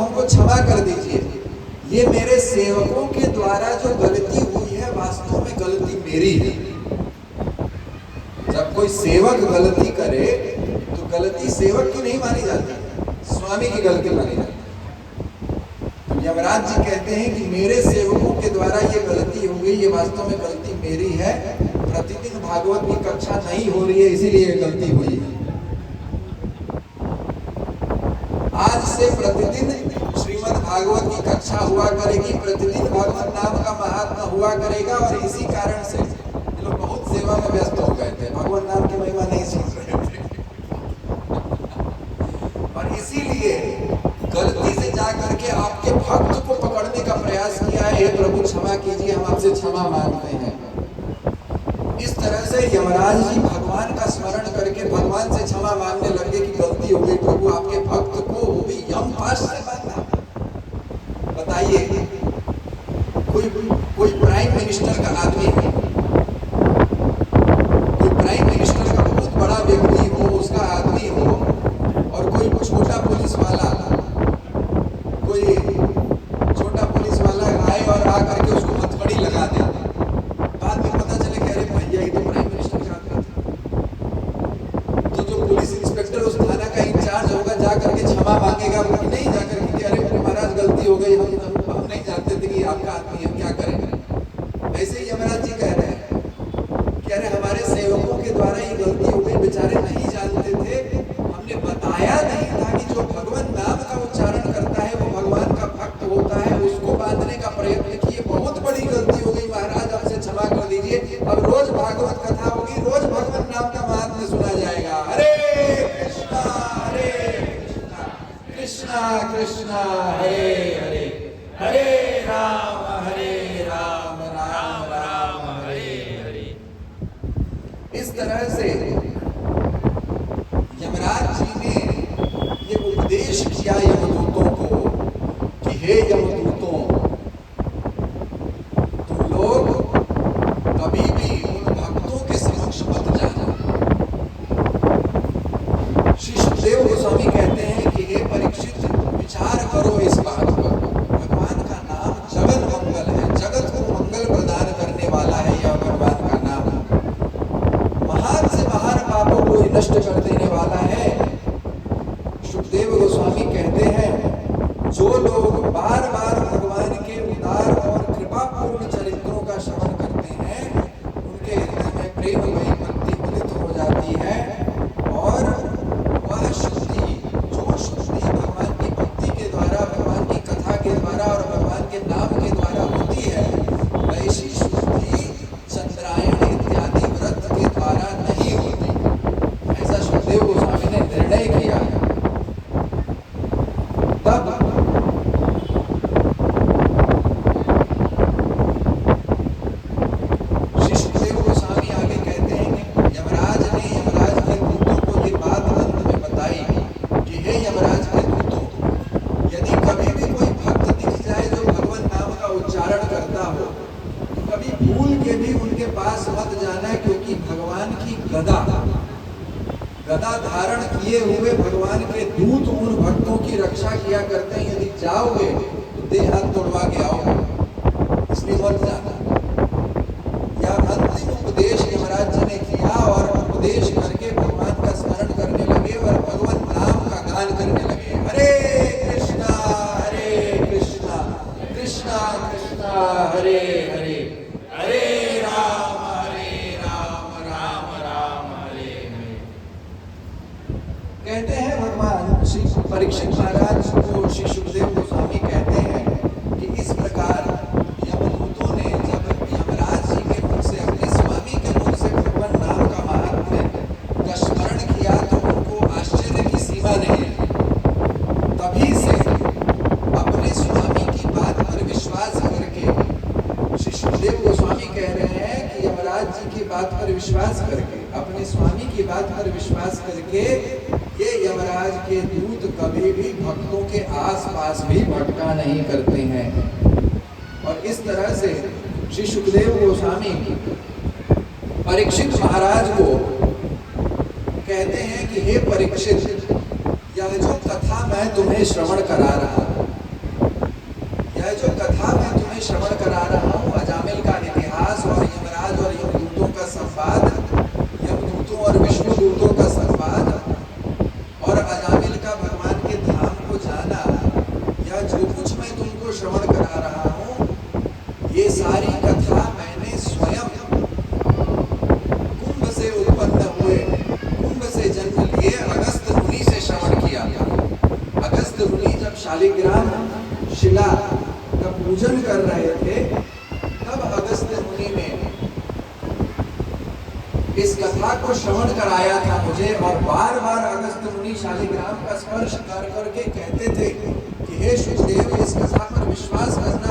हमको क्षमा कर दीजिए, ये मेरे सेवकों के द्वारा जो गलती हुई है वास्तव में गलती मेरी है। जब कोई सेवक गलती करे तो गलती सेवक की नहीं मानी जाती, स्वामी की गलती मानी जाती है। तो यमराज जी कहते हैं कि मेरे सेवकों के द्वारा ये गलती हो गई, ये वास्तव में गलती मेरी है। प्रतिदिन भागवत की कक्षा नहीं हो रही है, इसीलिए ये गलती हुई है। आज से प्रतिदिन श्रीमद् भागवत की कक्षा हुआ करेगी, प्रतिदिन भगवत नाम का महात्मा हुआ करेगा। और इसी कारण से ये लोग बहुत सेवा में व्यस्त हो गए थे, भगवत नाम की महिमा नहीं सुन रहे थे। और इसीलिए गलती से जा करके आपके भक्त को पकड़ने का प्रयास किया है। हे प्रभु क्षमा कीजिए, हम आपसे क्षमा मांगते हैं। इस तरह से यमराज जी भगवान का स्मरण करके भगवान से क्षमा मांगने लगे कि गलती हो गई प्रभु, आपके भक्त को वो भी यमपाश से बांधा। बताइए, कोई प्राइम मिनिस्टर का आदमी है, कोई प्राइम मिनिस्टर का बहुत बड़ा व्यक्ति हो, उसका आदमी हो, और कोई छोटा पुलिस वाला, कोई छोटा पुलिस वाला आए और आकर के उसको हथकड़ी लगा दे, बाद में पता चले कि अरे भैया ये तो प्राइम मिनिस्टर का आदमी था। तो जो पुलिस इंस्पेक्टर उस थाना का इंचार्ज होगा जा करके क्षमा मांगेगा, वो नहीं जा करके कि अरे महाराज गलती हो गई, हम नहीं जानते थे कि आपका आदमी है, क्या करें। ऐसे ही यमराज जी कह रहे हैं कि अरे हमारे सेवकों के द्वारा ये गलती हो गई, बेचारे नहीं जानते थे, हमने बताया नहीं था कि जो भगवान नाम का उच्चारण करता है वो भगवान का भक्त होता है, उसको बांधने का प्रयत्न किए। बहुत बड़ी गलती हो गई महाराज, हमसे क्षमा कर दीजिए। अब रोज भागवत कथा होगी, रोज भगवान नाम का महात्म्य सुना जाएगा। हरे कृष्णा कृष्णा कृष्णा हरे हरे, हरे राम राम राम हरे हरे। इस तरह से यमराज जी ने ये उपदेश किया यमदूतों को कि हे यमदूतों, तुम लोग कभी भी उन भक्तों के समक्ष मत जाना। श्री सुखदेव गोस्वामी कहते हैं कि हे परीक्षित, विचार करो इस बात पर, भगवान का नाम जगत मंगल है, जगत को मंगल प्रदान करने वाला है यह भगवान का नाम। महान से महान पापों को नष्ट कर देने वाला है। सुखदेव गोस्वामी कहते हैं, जो लोग बार बार भगवान के उदार और कृपापूर्ण चरित्रों का श्रवण करते हैं, उनके हृदय में प्रेम भई भक्ति मिलित हो जाती है। और वह शुद्धि, जो शुद्धि भगवान की भक्ति के द्वारा, भगवान की कथा के द्वारा और भगवान के नाम के द्वारा होती है, वैसी शुद्धि चंद्रायण इत्यादि व्रत के द्वारा नहीं होती। ऐसा सुखदेव गोस्वामी ने निर्णय किया है। तब श्री सुखदेव गोस्वामी आगे कहते हैं कि यमराज के दूतों को ये बात अंत में बताई कि हे यमराज के दूतों, यदि कभी भी कोई भक्त दिख जाए जो भगवान नाम का उच्चारण करता हो, तो कभी भूल के भी उनके पास मत जाना, क्योंकि भगवान की गदा धारण किए हुए भगवान के दूत उन भक्तों की रक्षा किया करते हैं। यदि जाओगे तो देह हाथ तोड़वा के आओगे, इसलिए मत जाना। यह अंतिम उपदेश यमराज जी ने किया और उपदेश करके भगवान का स्मरण करने लगे और भगवान नाम का गान करने लगे। हरे कृष्णा कृष्णा कृष्णा हरे हरे, हरे राम राम राम हरे हरे। कहते हैं भगवान श्री परीक्षित महाराज को श्री सुखदेव गोस्वामी कहते हैं कि इस प्रकार यमदूतों ने जब यमराज जी के मुख से, अपने स्वामी के मुख से भगवान नाम का महात्म्य का स्मरण किया तो उनको आश्चर्य की सीमा नहीं है। तभी से अपने स्वामी की बात पर विश्वास करके, श्री सुखदेव गोस्वामी कह रहे हैं कि यमराज जी की बात पर विश्वास करके, अपने स्वामी की बात पर विश्वास करके ये यमराज के दूत कभी भी भक्तों के आसपास भी भटका नहीं करते हैं। और इस तरह से श्री सुखदेव गोस्वामी परीक्षित महाराज को कहते हैं कि हे परीक्षित, यह जो कथा मैं तुम्हें श्रवण करा रहा हूं, श्रवण करा रहा हूँ अजामिल का इतिहास और यमराज और यमदूतों का संवाद, यमदूतों और विष्णुदूतों का संवाद, और अजामिल का भगवान के धाम को जाना। या जो कुछ मैं तुमको श्रवण करा रहा हूँ, ये सारी कथा मैंने स्वयं कुंभ से उत्पन्न हुए, कुंभ से जन्म लिए अगस्त्य मुनि से श्रवण किया था। अगस्त्य मुनि जब शालिग्राम शिला का पूजन कर रहे थे, तब अगस्त्य मुनि ने इस कथा को श्रवण कराया था मुझे। और बार बार अगस्त्य मुनि शालिग्राम का स्पर्श कर करके कहते थे कि हे शुकदेव, इस कथा पर विश्वास करना